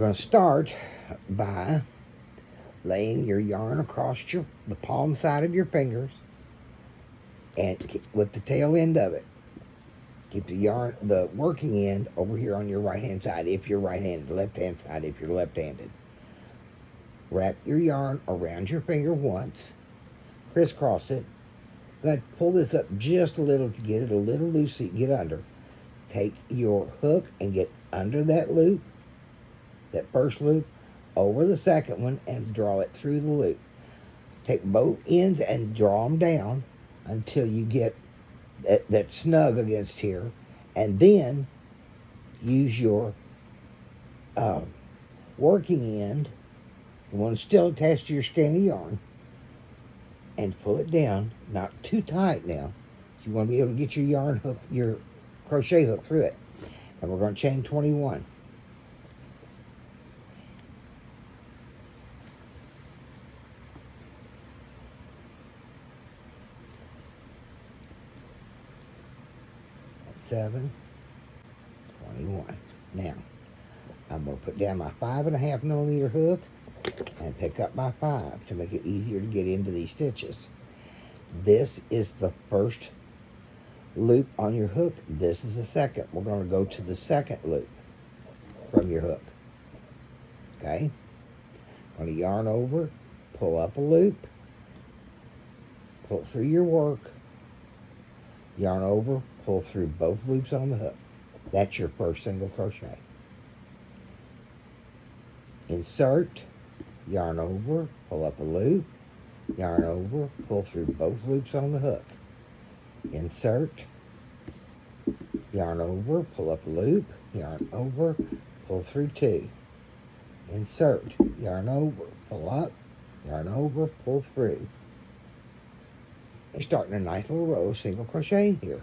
going to start by laying your yarn across the palm side of your fingers and with the tail end of it. Keep the working end over here on your right-hand side if you're right-handed, left-hand side if you're left-handed. Wrap your yarn around your finger once, crisscross it. Go ahead, pull this up just a little to get it a little loose so you can get under. Take your hook and get under that loop, that first loop, over the second one and draw it through the loop. Take both ends and draw them down until you get that snug against here, and then use your working end, the one still attached to your skein of yarn, and pull it down, not too tight now. You want to be able to get your yarn hook, your crochet hook through it. And we're going to chain 21. That's 7, 21. Now, I'm going to put down my 5.5 millimeter hook and pick up my 5 to make it easier to get into these stitches. This is the first loop on your hook. This is the second. We're going to go to the second loop from your hook. Okay? Going to yarn over, pull up a loop, pull through your work, yarn over, pull through both loops on the hook. That's your first single crochet. Insert, yarn over, pull up a loop, yarn over, pull through both loops on the hook. Insert, yarn over, pull up a loop, yarn over, pull through 2. Insert, yarn over, pull up, yarn over, pull through. You're starting a nice little row of single crochet here.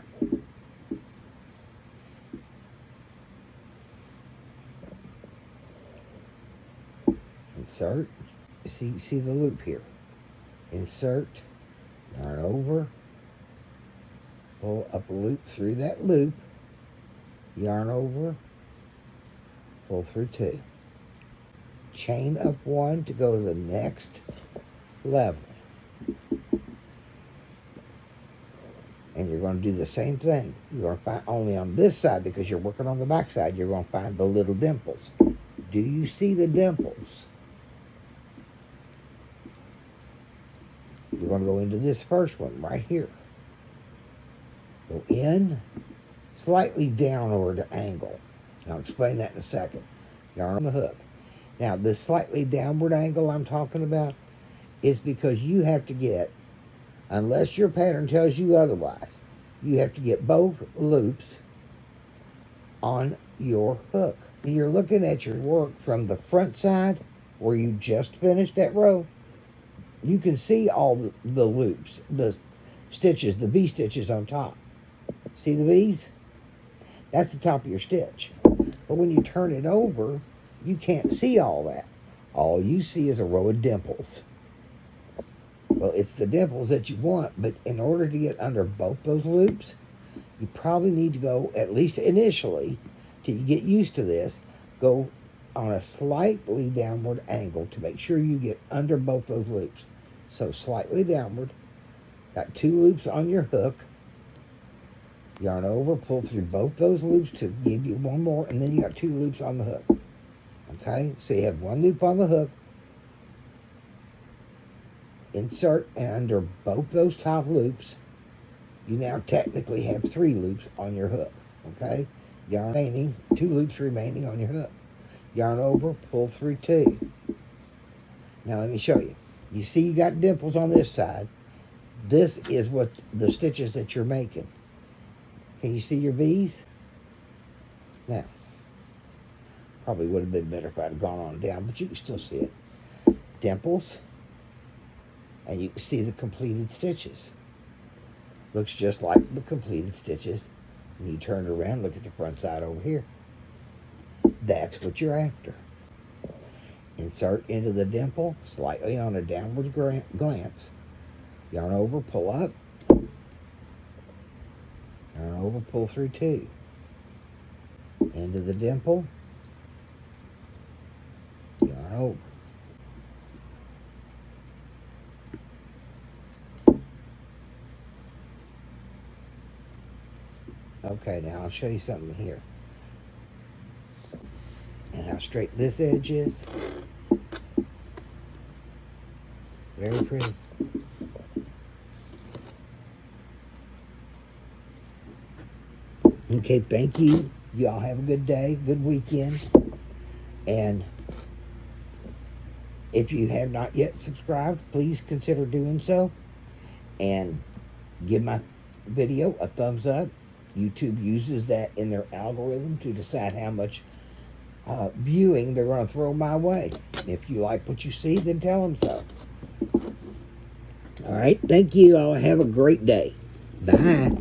Insert, see the loop here. Insert, yarn over, pull up a loop through that loop, yarn over, pull through 2. Chain up 1 to go to the next level. And you're going to do the same thing. You're going to find only on this side, because you're working on the back side, you're going to find the little dimples. Do you see the dimples? You're going to go into this first one right here. Go in, slightly downward angle. And I'll explain that in a second. Yarn on the hook. Now, this slightly downward angle I'm talking about is because you have to get, unless your pattern tells you otherwise, you have to get both loops on your hook. And you're looking at your work from the front side where you just finished that row. You can see all the loops, the stitches, the V stitches on top. See the V's? That's the top of your stitch. But when you turn it over, you can't see all that. All you see is a row of dimples. Well, it's the dimples that you want, but in order to get under both those loops, you probably need to go, at least initially, till you get used to this, go on a slightly downward angle to make sure you get under both those loops. So slightly downward, got 2 loops on your hook, yarn over, pull through both those loops to give you 1 more, and then you got 2 loops on the hook. Okay, so you have 1 loop on the hook, insert, and under both those top loops, you now technically have 3 loops on your hook. Okay, yarn remaining, 2 loops remaining on your hook. Yarn over, pull through 2. Now let me show you. You see you got dimples on this side. This is what the stitches that you're making. Can you see your V's? Now, probably would have been better if I'd gone on down, but you can still see it. Dimples, and you can see the completed stitches. Looks just like the completed stitches. When you turn it around, look at the front side over here. That's what you're after. Insert into the dimple, slightly on a downward glance. Yarn over, pull up. Yarn over, pull through 2. Into the dimple. Oh. Okay, now I'll show you something here. And how straight this edge is. Very pretty. Okay, thank you. Y'all have a good day, good weekend. And if you have not yet subscribed, please consider doing so. And give my video a thumbs up. YouTube uses that in their algorithm to decide how much viewing they're going to throw my way. If you like what you see, then tell them so. All right, thank you. All have a great day. Bye.